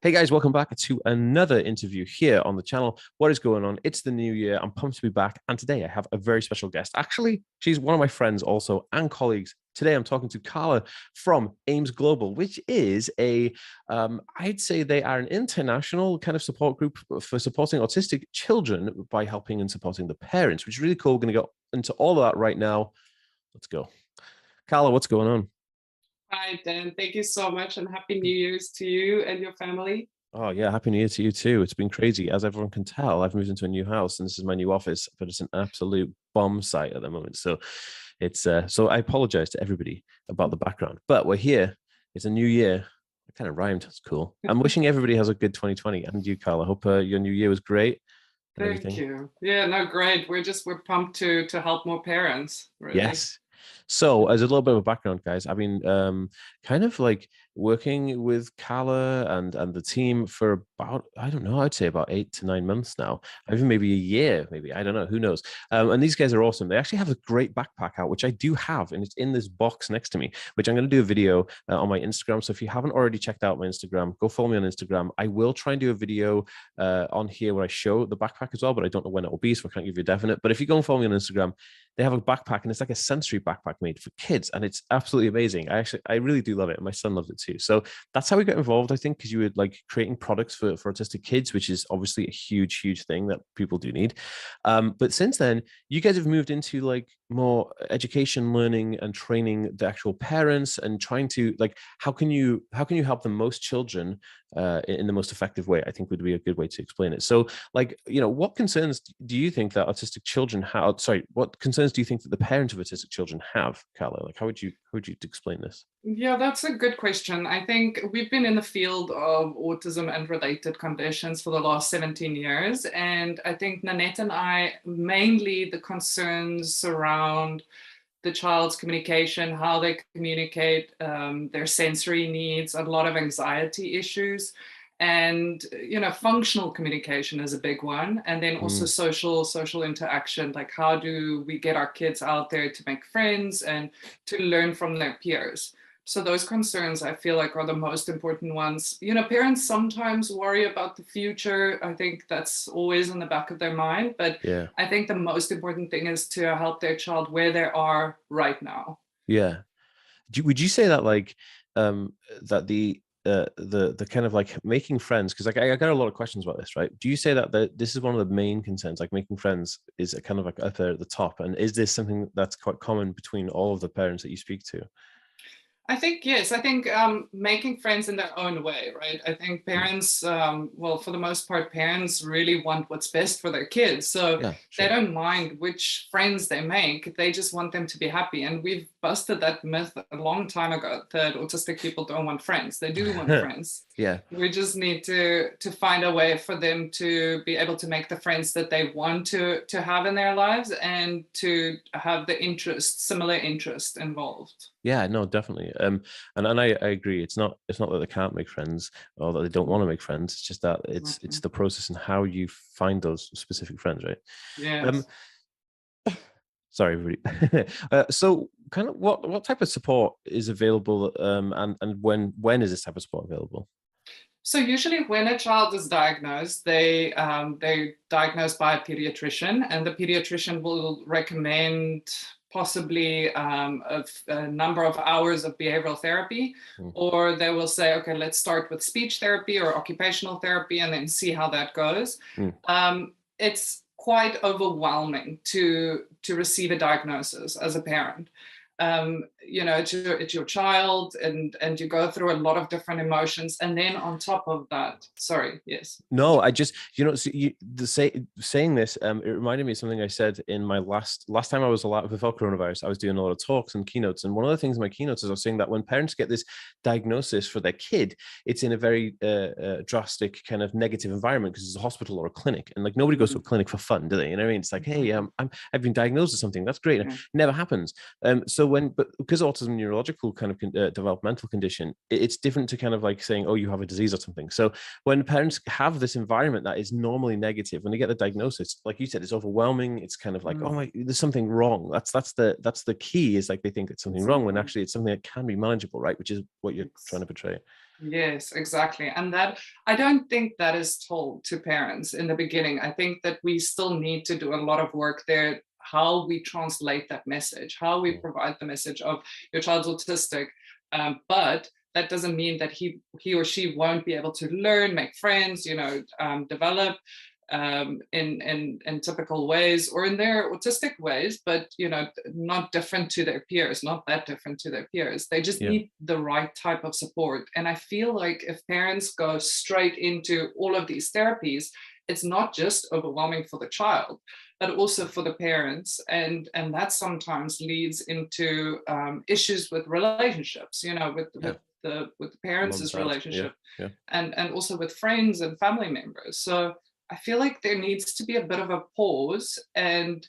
Hey guys, welcome back to another interview here on the channel. What is going on? It's the new year. I'm pumped to be back. And today I have a very special guest. Actually, she's one of my friends also and colleagues. Today I'm talking to Carla from Ames Global, which is I'd say they are an international kind of support group for supporting autistic children by helping and supporting the parents, which is really cool. We're going to go into all of that right now. Let's go. Carla, what's going on? Hi, Dan. Thank you so much, and Happy New Year's to you and your family. Oh yeah, happy new year to you too. It's been crazy. As everyone can tell, I've moved into a new house and this is my new office, but it's an absolute bomb site at the moment. So so I apologize to everybody about the background. But we're here. It's a new year. It kind of rhymed. It's cool. I'm wishing everybody has a good 2020. And you, Carl. I hope your new year was great and Thank everything. you. Yeah, no, great. We're pumped to help more parents, really. Yes. So, as a little bit of a background, guys, I've been kind of like working with Carla and the team for about, I don't know, I'd say about 8 to 9 months now, even maybe a year, maybe, I don't know, who knows. And these guys are awesome. They actually have a great backpack out, which I do have, and it's in this box next to me, which I'm going to do a video on my Instagram. So if you haven't already checked out my Instagram, go follow me on Instagram. I will try and do a video on here where I show the backpack as well, but I don't know when it will be, so I can't give you a definite. But if you go and follow me on Instagram, they have a backpack and it's like a sensory backpack made for kids and it's absolutely amazing. I really do love it, and my son loves it too. So that's how we got involved, I think, because you were like creating products for autistic kids, which is obviously a huge thing that people do need. But since then you guys have moved into like more education, learning and training the actual parents and trying to like how can you help the most children in the most effective way, I think would be a good way to explain it. So like, what concerns do you think that autistic children have? Sorry, what concerns do you think that the parents of autistic children have, Carla? Like, how would you explain this? Yeah, that's a good question. I think we've been in the field of autism and related conditions for the last 17 years. And I think Nanette and I, mainly the concerns surround the child's communication, how they communicate, their sensory needs, a lot of anxiety issues. And functional communication is a big one, and then also Mm, social interaction, like how do we get our kids out there to make friends and to learn from their peers. So those concerns I feel like are the most important ones. Parents sometimes worry about the future. I think that's always in the back of their mind, but yeah. I think the most important thing is to help their child where they are right now. Yeah. Would you say that like um that the kind of like making friends, because like I got a lot of questions about this, right? Do you say that this is one of the main concerns, like making friends is kind of like up there at the top, and is this something that's quite common between all of the parents that you speak to? I think, yes, I think making friends in their own way, right? I think Mm, parents, well, for the most part, parents really want what's best for their kids. So yeah, they sure. don't mind which friends they make. They just want them to be happy. And we've busted that myth a long time ago that autistic people don't want friends. They do want friends. Yeah. We just need to find a way for them to be able to make the friends that they want to have in their lives and to have the similar interest involved. Yeah, no, definitely. And I agree. It's not that they can't make friends or that they don't want to make friends. It's just that it's Exactly. the process and how you find those specific friends, right? Um, Yes. sorry, everybody. So kind of what type of support is available, and when is this type of support available? So usually when a child is diagnosed, they diagnosed by a pediatrician, and the pediatrician will recommend possibly a number of hours of behavioral therapy, Mm, or they will say, okay, let's start with speech therapy or occupational therapy, and then see how that goes. mm. It's quite overwhelming to receive a diagnosis as a parent. It's your child, and you go through a lot of different emotions, and then on top of that, sorry, yes, No, I just, so saying this, it reminded me of something I said in my last time I was alive before coronavirus. I was doing a lot of talks and keynotes, and one of the things in my keynotes is I was saying that when parents get this diagnosis for their kid, it's in a very drastic kind of negative environment because it's a hospital or a clinic, and like nobody goes to a clinic for fun, do they? You know what I mean? It's like, hey, exactly. I've been diagnosed with something. That's great. Yeah. Never happens. But because autism neurological kind of developmental condition, it's different to kind of like saying, oh, you have a disease or something. So when parents have this environment that is normally negative, when they get the diagnosis, like you said, it's overwhelming. It's kind of like, oh Mm, my, there's something wrong. That's the key, is like they think it's something wrong when exactly. actually it's something that can be manageable, right? Which is what you're trying Ex- to portray. Yes, exactly. And that, I don't think that is told to parents in the beginning. I think that we still need to do a lot of work there, how we translate that message, how we Mm. provide the message of your child's autistic. But that doesn't mean that he or she won't be able to learn, make friends, develop in typical ways or in their autistic ways, but not different to their peers, not that different to their peers. They just Yeah. need the right type of support. And I feel like if parents go straight into all of these therapies, it's not just overwhelming for the child, but also for the parents, and that sometimes leads into issues with relationships, Yeah. with the parents' Mom, dad. Yeah. relationship, Yeah. and also with friends and family members. So I feel like there needs to be a bit of a pause. And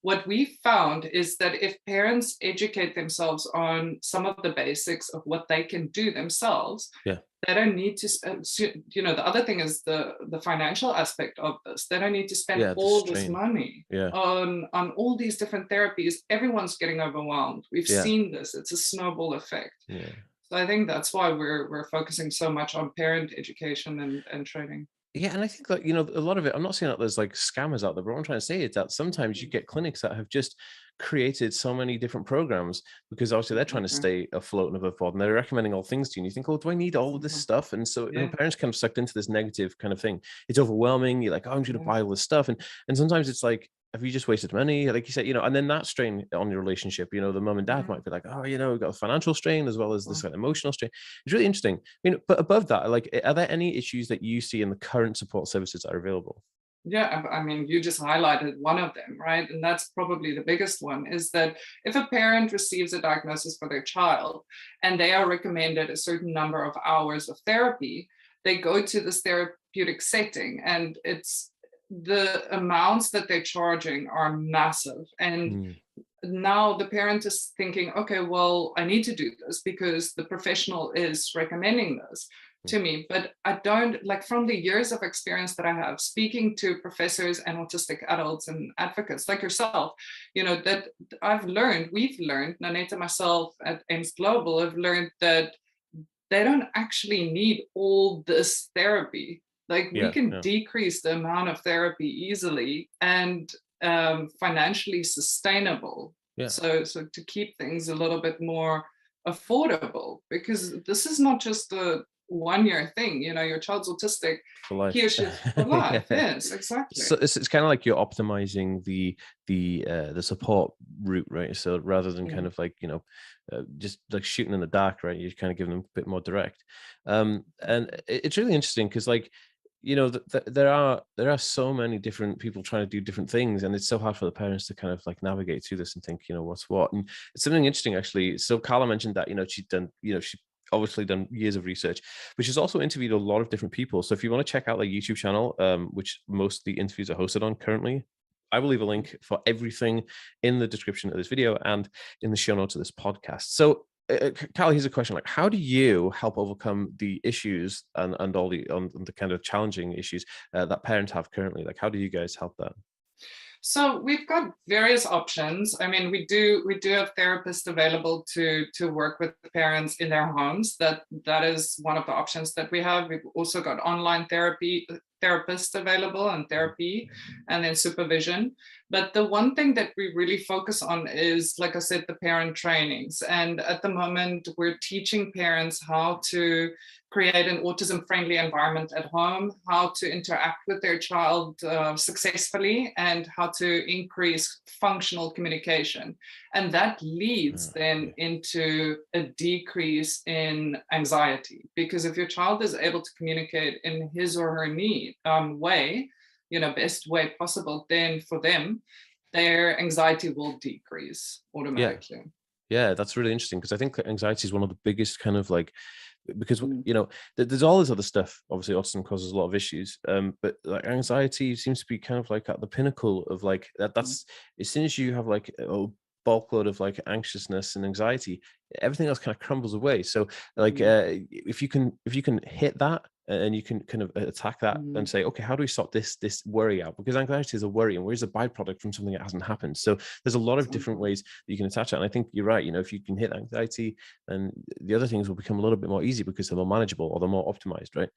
what we found is that if parents educate themselves on some of the basics of what they can do themselves, Yeah. they don't need to spend, the other thing is the financial aspect of this. They don't need to spend Yeah. The all this strain. money Yeah. on all these different therapies. Everyone's getting overwhelmed. We've Yeah. seen this. It's a snowball effect. Yeah. So I think that's why we're focusing so much on parent education and training. Yeah, and I think that, a lot of it, I'm not saying that there's like scammers out there, but what I'm trying to say is that sometimes you get clinics that have just created so many different programs because obviously they're trying to Exactly. stay afloat and above board and they're recommending all things to you. And you think, oh, do I need all of this Mhm. stuff? And so Yeah, parents kind of sucked into this negative kind of thing. It's overwhelming. You're like, oh, I'm going to yeah, buy all this stuff. And sometimes it's like, have you just wasted money? Like you said, and then that strain on your relationship, the mom and dad mhm. might be like, oh, we've got a financial strain as well as this Well, kind of emotional strain. It's really interesting. But above that, like, are there any issues that you see in the current support services that are available? yeah, I mean, you just highlighted one of them, right? And that's probably the biggest one, is that if a parent receives a diagnosis for their child and they are recommended a certain number of hours of therapy, they go to this therapeutic setting, and it's the amounts that they're charging are massive. And Mm, now the parent is thinking, okay, well, I need to do this because the professional is recommending this mm. to me. But I don't, like, from the years of experience that I have speaking to professors and autistic adults and advocates like yourself, that we've learned, Nanette and myself at AIMS Global have learned that they don't actually need all this therapy. Like, we Yeah, can yeah, decrease the amount of therapy easily and financially sustainable. yeah, So to keep things a little bit more affordable, because this is not just a 1 year thing. Your child's autistic, for he or life. she's for life. Yeah. Yes, exactly. So it's kind of like you're optimizing the support route, right? So rather than kind Mm, of like just like shooting in the dark, right? You're kind of giving them a bit more direct. And it's really interesting because like there are so many different people trying to do different things, and it's so hard for the parents to kind of like navigate through this and think what's what. And it's something interesting actually. So Carla mentioned that she'd done she obviously done years of research, but she's also interviewed a lot of different people. So if you want to check out their YouTube channel, which most of the interviews are hosted on currently, I will leave a link for everything in the description of this video and in the show notes of this podcast. So, Carla, here's a question: like, how do you help overcome the issues and all the kind of challenging issues that parents have currently? Like, how do you guys help that? So we've got various options. I mean, we do have therapists available to work with parents in their homes. That is one of the options that we have. We've also got online therapists available, and therapy, and then supervision. But the one thing that we really focus on is, like I said, the parent trainings. And at the moment, we're teaching parents how to create an autism friendly environment at home, how to interact with their child successfully, and how to increase functional communication. And that leads then Yeah, into a decrease in anxiety. Because if your child is able to communicate in his or her way, best way possible, then for them, their anxiety will decrease yeah, automatically. yeah. That's really interesting because I think that anxiety is one of the biggest kind of like because Mm. there's all this other stuff. Obviously autism causes a lot of issues, but like anxiety seems to be kind of like at the pinnacle of like that's as soon as you have like a bulk load of like anxiousness and anxiety, everything else kind of crumbles away. So like Mm. if you can hit that and you can kind of attack that and Mm, say, okay, how do we sort this worry out? Because anxiety is a worry, and worry is a byproduct from something that hasn't happened. So there's a lot of different simple. ways that you can attach it. And I think you're right. If you can hit anxiety, then the other things will become a little bit more easy because they're more manageable or they're more optimized, right?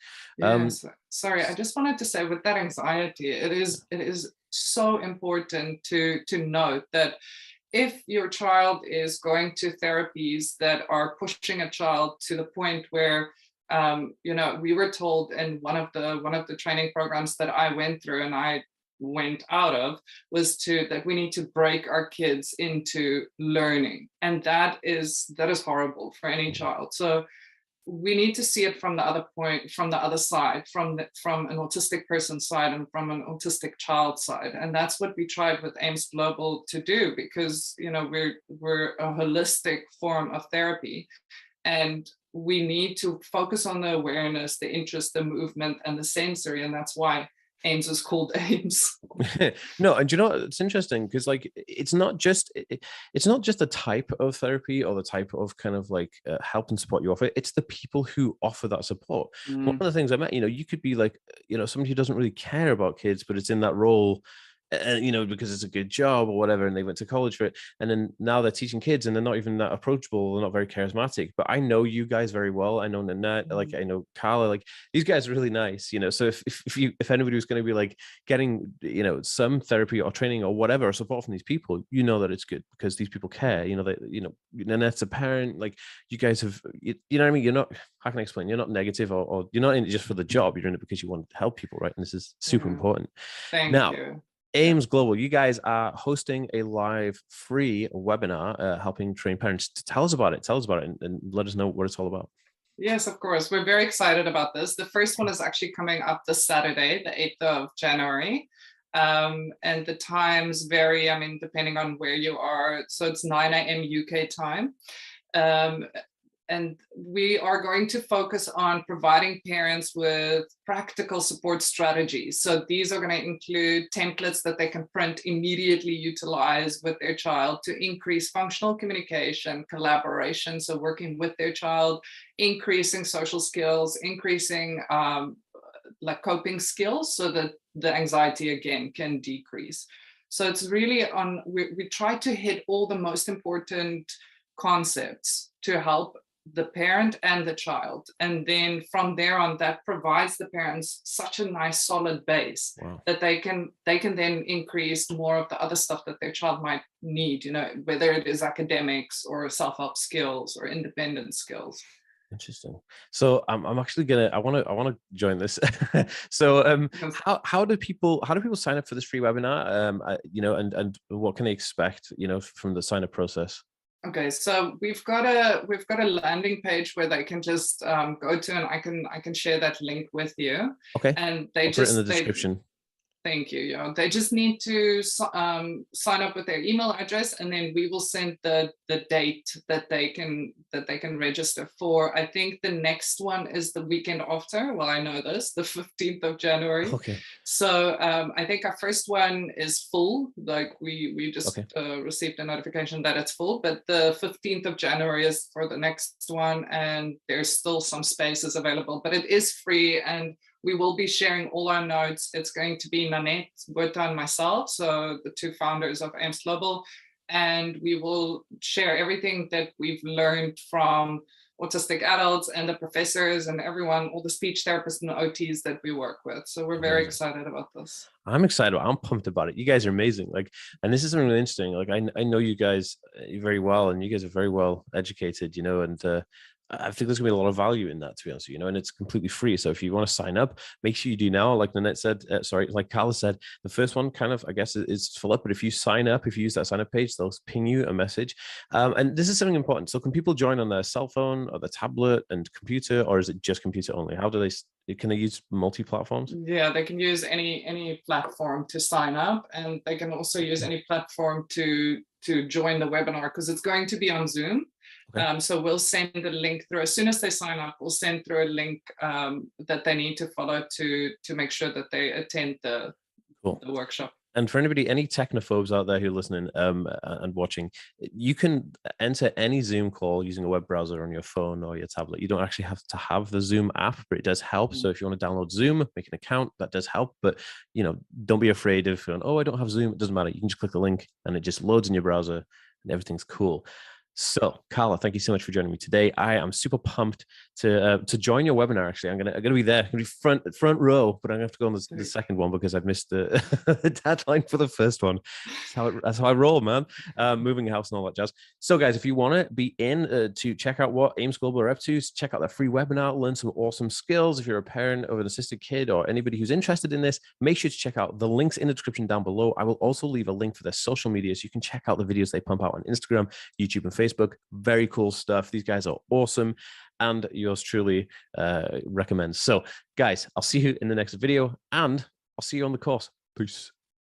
Um, Yes. Sorry, I just wanted to say with that anxiety, it is so important to note that if your child is going to therapies that are pushing a child to the point where we were told in one of the training programs that I went through and I went out of was to that we need to break our kids into learning, and that is horrible for any child. So we need to see it from the other point, from the other side, from an autistic person's side and from an autistic child side. And that's what we tried with AIMS Global to do, because we're a holistic form of therapy, and we need to focus on the awareness, the interest, the movement, and the sensory. And that's why AIMS is called AIMS. No, and it's interesting because like it's not just the type of therapy or the type of kind of like help and support you offer. It's the people who offer that support. One Mm, of the things I met, you could be like, somebody who doesn't really care about kids, but it's in that role, because it's a good job or whatever, and they went to college for it, and then now they're teaching kids, and they're not even that approachable, they're not very charismatic. But I know you guys very well. I know Nanette, like mm, I know Carla, like these guys are really nice. So if anybody was going to be like getting some therapy or training or whatever or support from these people, that it's good because these people care. That Nanette's a parent. Like you guys have, you know what I mean. You're not. How can I explain? You're not negative, or you're not in it just for the job. You're in it because you want to help people, right? And this is super yeah. important. Thank Now, you. Yeah. AIMS Global, you guys are hosting a live free webinar helping train parents. Tell us about it. Tell us about it, and let us know what it's all about. Yes, of course. We're very excited about this. The first one is actually coming up this Saturday, the 8th of January. And the times vary, I mean, depending on where you are. So it's 9 a.m. UK time. Um, and we are going to focus on providing parents with practical support strategies. So these are going to include templates that they can print, immediately utilize with their child to increase functional communication, collaboration, so working with their child, increasing social skills, increasing like coping skills, so that the anxiety again can decrease. So it's really we try to hit all the most important concepts to help the parent and the child. And then from there on, that provides the parents such a nice solid base Wow. that they can then increase more of the other stuff that their child might need, whether it is academics or self-help skills or independent skills. Interesting. So I'm actually gonna I want to join this. So how do people sign up for this free webinar? And what can they expect from the sign up process? Okay, so we've got a landing page where they can just go to, and I can share that link with you. Okay, And I'll put it in the they description. thank you. Yeah, they just need to sign up with their email address, and then we will send the date that they can register for. I think the next one is the weekend after. Well, I know this, the 15th of January. Okay. So I think our first one is full. Like we just Okay. received a notification that it's full, but the 15th of January is for the next one, and there's still some spaces available. But it is free, and we will be sharing all our notes. It's going to be Nanette, Berta, and myself, so the two founders of AIMS Global, and we will share everything that we've learned from autistic adults and the professors and everyone, all the speech therapists and the OTs that we work with. So we're very Amazing. excited about this. I'm excited. I'm pumped about it. You guys are amazing. Like, and this is something really interesting. Like, I know you guys very well, and you guys are very well educated. And I think there's gonna be a lot of value in that, to be honest with you. And it's completely free. So if you want to sign up, make sure you do now. Like Nanette said, like Carla said, the first one kind of, I guess, is full up. But if you sign up, if you use that sign up page, they'll ping you a message. And this is something important. So can people join on their cell phone or their tablet and computer, or is it just computer only? How do they? Can they use multi-platforms? Yeah, they can use any platform to sign up, and they can also use any platform to join the webinar, because it's going to be on Zoom. Okay. So we'll send a link through as soon as they sign up. We'll send through a link that they need to follow to make sure that they attend the Cool. workshop. And for anybody, any technophobes out there who are listening and watching, you can enter any Zoom call using a web browser on your phone or your tablet. You don't actually have to have the Zoom app, but it does help. So if you want to download Zoom, make an account, that does help. But don't be afraid of going, oh, I don't have Zoom. It doesn't matter. You can just click the link and it just loads in your browser and everything's cool. So, Carla, thank you so much for joining me today. I am super pumped to join your webinar. Actually, I'm gonna be there. I'm gonna be front row, but I'm gonna have to go on the second one because I've missed the, the deadline for the first one. That's how I roll, man. Moving house and all that jazz. So, guys, if you want to be in to check out what Ames Global are up to, check out their free webinar, learn some awesome skills. If you're a parent of an assisted kid or anybody who's interested in this, make sure to check out the links in the description down below. I will also leave a link for their social media so you can check out the videos they pump out on Instagram, YouTube, and Facebook. Very cool stuff. These guys are awesome, and yours truly recommends. So, guys, I'll see you in the next video, and I'll see you on the course. Peace.